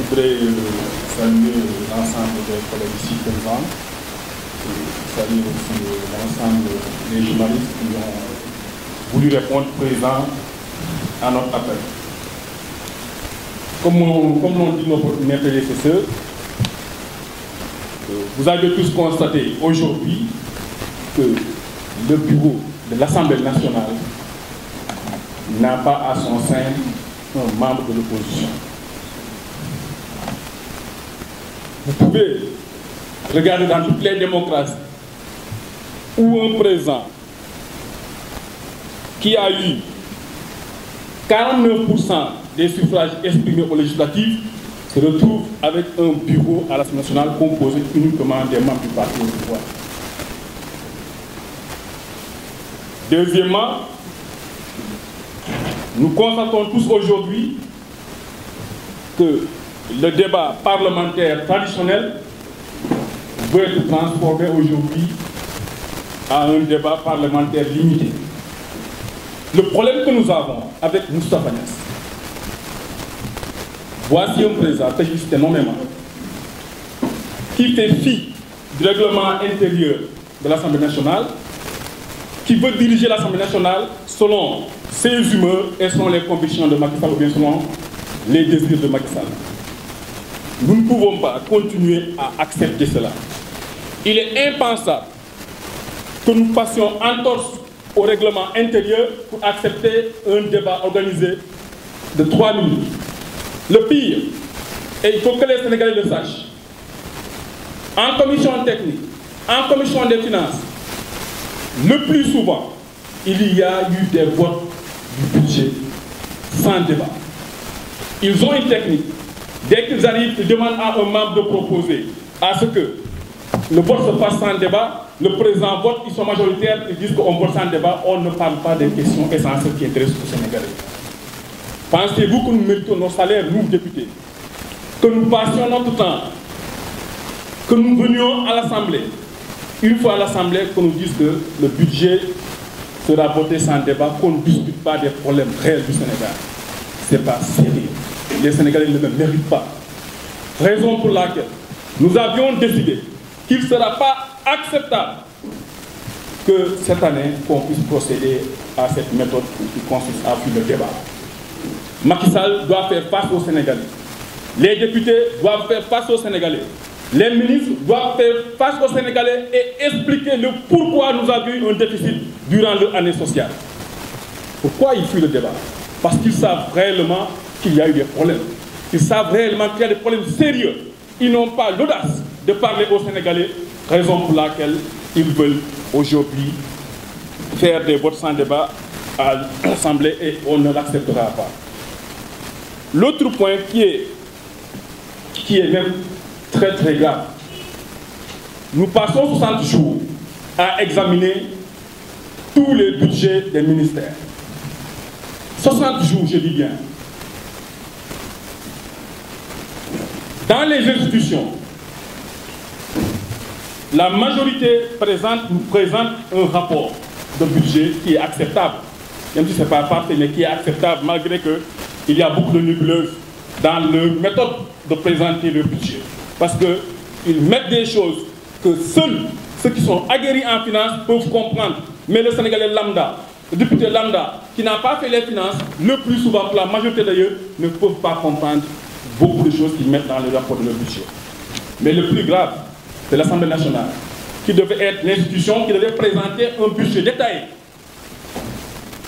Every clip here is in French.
voudrais saluer l'ensemble des collègues ici présents, saluer aussi l'ensemble des journalistes qui ont voulu répondre présents à notre appel. Comme l'ont dit mes prédécesseurs, vous avez tous constaté aujourd'hui que le bureau de l'Assemblée nationale n'a pas à son sein un membre de l'opposition. Vous pouvez regarder dans toutes les démocraties où un président qui a eu 49% des suffrages exprimés aux législatives se retrouve avec un bureau à l'Assemblée nationale composé uniquement des membres du parti au pouvoir. Deuxièmement, nous constatons tous aujourd'hui que le débat parlementaire traditionnel veut être transformé aujourd'hui à un débat parlementaire limité. Le problème que nous avons avec Moustapha Niasse, voici un président que j'ai cité nommément, qui fait fi du règlement intérieur de l'Assemblée nationale, qui veut diriger l'Assemblée nationale selon ses humeurs et selon les convictions de Macky Sall ou bien selon les désirs de Macky Sall. Nous ne pouvons pas continuer à accepter cela. Il est impensable que nous passions entorse au règlement intérieur pour accepter un débat organisé de 3 minutes. Le pire, et il faut que les Sénégalais le sachent, en commission technique, en commission des finances, le plus souvent, il y a eu des votes du budget sans débat. Ils ont une technique. Dès qu'ils arrivent, ils demandent à un membre de proposer à ce que le vote se passe sans débat. Le président vote, ils sont majoritaires, ils disent qu'on vote sans débat, on ne parle pas des questions essentielles qui intéressent aux Sénégalais. Pensez-vous que nous méritons nos salaires, nous, députés, que nous passions notre temps, que nous venions à l'Assemblée, une fois à l'Assemblée, qu'on nous dise que le budget sera voté sans débat, qu'on ne discute pas des problèmes réels du Sénégal? Ce n'est pas sérieux. Les Sénégalais ne le méritent pas. Raison pour laquelle nous avions décidé qu'il ne sera pas acceptable que cette année, qu'on puisse procéder à cette méthode qui consiste à fuir le débat. Macky Sall doit faire face aux Sénégalais. Les députés doivent faire face aux Sénégalais. Les ministres doivent faire face aux Sénégalais et expliquer le pourquoi nous avions eu un déficit durant l'année sociale. Pourquoi ils fuient le débat? Parce qu'ils savent réellement qu'il y a eu des problèmes. Ils savent réellement qu'il y a des problèmes sérieux. Ils n'ont pas l'audace de parler aux Sénégalais, raison pour laquelle ils veulent aujourd'hui faire des votes sans débat à l'Assemblée et on ne l'acceptera pas. L'autre point qui est même très très grave, nous passons 60 jours à examiner tous les budgets des ministères. 60 jours, je dis bien. Dans les institutions, la majorité nous présente un rapport de budget qui est acceptable, même si ce n'est pas parfait, mais qui est acceptable, malgré qu'il y a beaucoup de nébuleuses dans leur méthode de présenter le budget. Parce qu'ils mettent des choses que seuls ceux qui sont aguerris en finance peuvent comprendre. Mais le Sénégalais lambda, le député lambda, qui n'a pas fait les finances, le plus souvent, pour la majorité d'ailleurs, ne peuvent pas comprendre beaucoup de choses qu'ils mettent dans le rapport de leur budget. Mais le plus grave, c'est l'Assemblée nationale, qui devait être l'institution qui devait présenter un budget détaillé.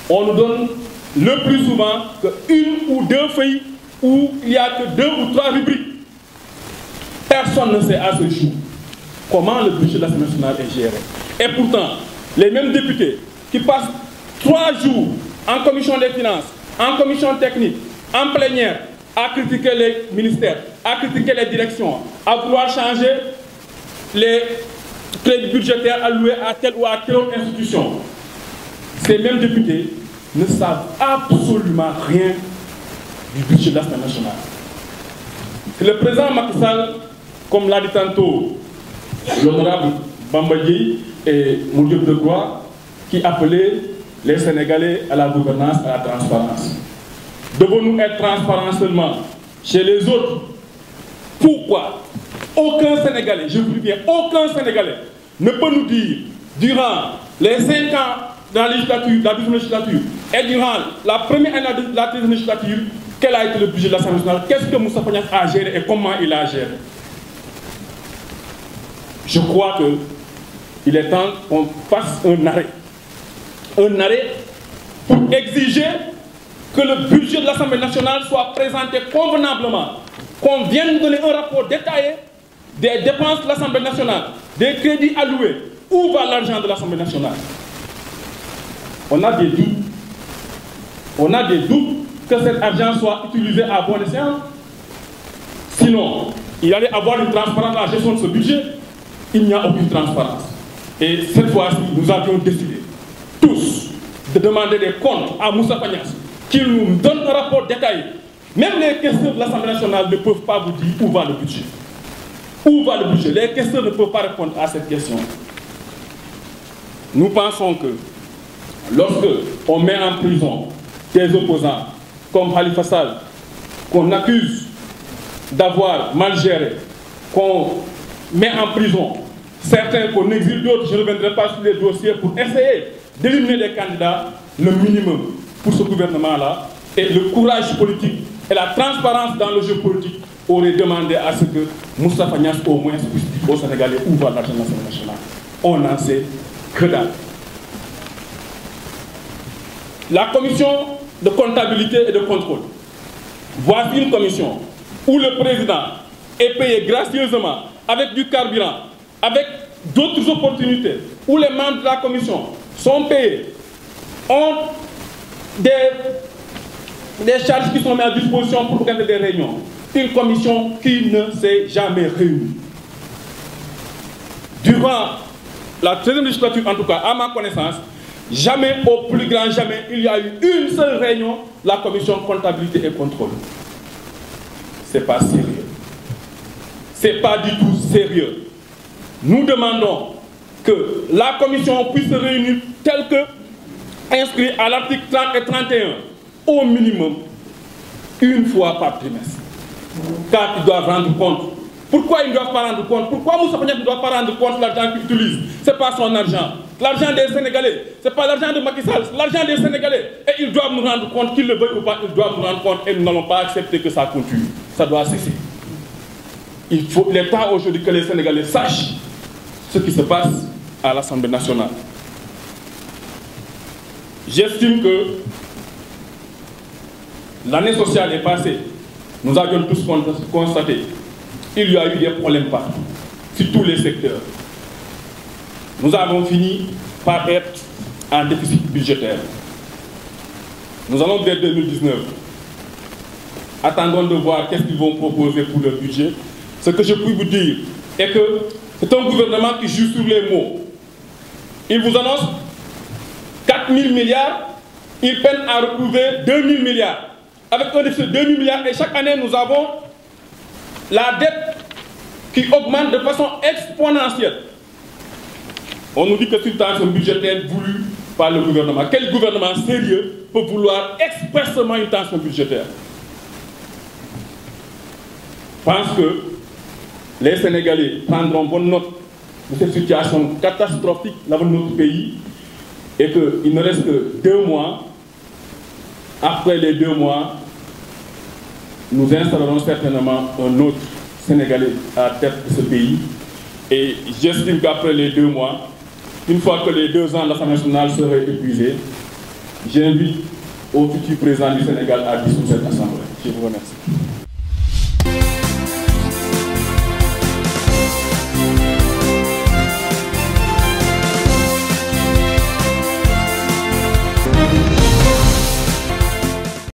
On nous donne le plus souvent qu'une ou deux feuilles où il n'y a que 2 ou 3 rubriques. Personne ne sait à ce jour comment le budget de l'Assemblée nationale est géré. Et pourtant, les mêmes députés qui passent 3 jours en commission des finances, en commission technique, en plénière, à critiquer les ministères, à critiquer les directions, à vouloir changer les crédits budgétaires alloués à telle ou à telle autre institution. Ces mêmes députés ne savent absolument rien du budget de l'Assemblée nationale. C'est le président Macky Sall, comme l'a dit tantôt l'honorable Bamba Dièye et Moudiop Decroix, qui appelait les Sénégalais à la gouvernance, à la transparence. Devons-nous être transparents seulement chez les autres Pourquoi aucun Sénégalais, je vous dis bien, aucun Sénégalais ne peut nous dire, durant les 5 ans dans la législature, la 12e législature, et durant la première année de la 13e législature, quel a été le budget de l'Assemblée nationale, qu'est-ce que Moussa Niasse a géré et comment il a géré. Je crois qu'il est temps qu'on fasse un arrêt. Un arrêt pour exiger que le budget de l'Assemblée nationale soit présenté convenablement, qu'on vienne donner un rapport détaillé des dépenses de l'Assemblée nationale, des crédits alloués, où va l'argent de l'Assemblée nationale. On a des doutes. On a des doutes que cet argent soit utilisé à bon escient. Sinon, il allait avoir une transparence dans la gestion de ce budget. Il n'y a aucune transparence. Et cette fois-ci, nous avions décidé, tous, de demander des comptes à Moussa Niasse, qu'il nous donne un rapport détaillé. Même les questeurs de l'Assemblée nationale ne peuvent pas vous dire où va le budget. Où va le budget? Les questeurs ne peuvent pas répondre à cette question. Nous pensons que lorsque on met en prison des opposants comme Khalifa Sall, qu'on accuse d'avoir mal géré, qu'on met en prison certains, qu'on exile d'autres, je ne reviendrai pas sur les dossiers, pour essayer d'éliminer les candidats, le minimum pour ce gouvernement-là, et le courage politique et la transparence dans le jeu politique aurait demandé à ce que Moustapha Niasse au moins puisse dire aux Sénégalais où va l'argent de l'Assemblée nationale. On n'en sait que dalle. La commission de comptabilité et de contrôle. Voici une commission où le président est payé gracieusement avec du carburant, avec d'autres opportunités, où les membres de la commission sont payés, ont des charges qui sont mises à disposition pour organiser des réunions. Une commission qui ne s'est jamais réunie. Durant la 13e législature, en tout cas, à ma connaissance, jamais, au plus grand jamais, il y a eu une seule réunion, la commission comptabilité et contrôle. C'est pas sérieux. C'est pas du tout sérieux. Nous demandons que la commission puisse se réunir tel que inscrit à l'article 30 et 31, au minimum, une fois par trimestre. Car ils doivent rendre compte. Pourquoi ils ne doivent pas rendre compte? Pourquoi Moussa Niasse ne doit pas rendre compte de l'argent qu'il utilise? Ce n'est pas son argent. L'argent des Sénégalais, ce n'est pas l'argent de Macky Sall, c'est l'argent des Sénégalais. Et ils doivent nous rendre compte, qu'ils le veuillent ou pas, ils doivent nous rendre compte et nous n'allons pas accepter que ça continue. Ça doit cesser. Il est temps aujourd'hui que les Sénégalais sachent ce qui se passe à l'Assemblée nationale. J'estime que l'année sociale est passée. Nous avions tous constaté qu'il y a eu des problèmes partout, sur tous les secteurs. Nous avons fini par être en déficit budgétaire. Nous allons vers 2019. Attendons de voir qu'est-ce qu'ils vont proposer pour le budget. Ce que je puis vous dire est que c'est un gouvernement qui joue sur les mots. Il vous annonce 4 000 milliards, il peine à retrouver 2 000 milliards. Avec un déficit de 2 000 milliards, et chaque année, nous avons la dette qui augmente de façon exponentielle. On nous dit que c'est une tension budgétaire voulue par le gouvernement. Quel gouvernement sérieux peut vouloir expressément une tension budgétaire? Je pense que les Sénégalais prendront bonne note de cette situation catastrophique dans notre pays et qu'il ne reste que 2 mois. Après les 2 mois, nous installerons certainement un autre Sénégalais à la tête de ce pays. Et j'estime qu'après les 2 mois, une fois que les 2 ans de l'Assemblée nationale seraient épuisés, j'invite au futur président du Sénégal à dissoudre cette Assemblée. Je vous remercie.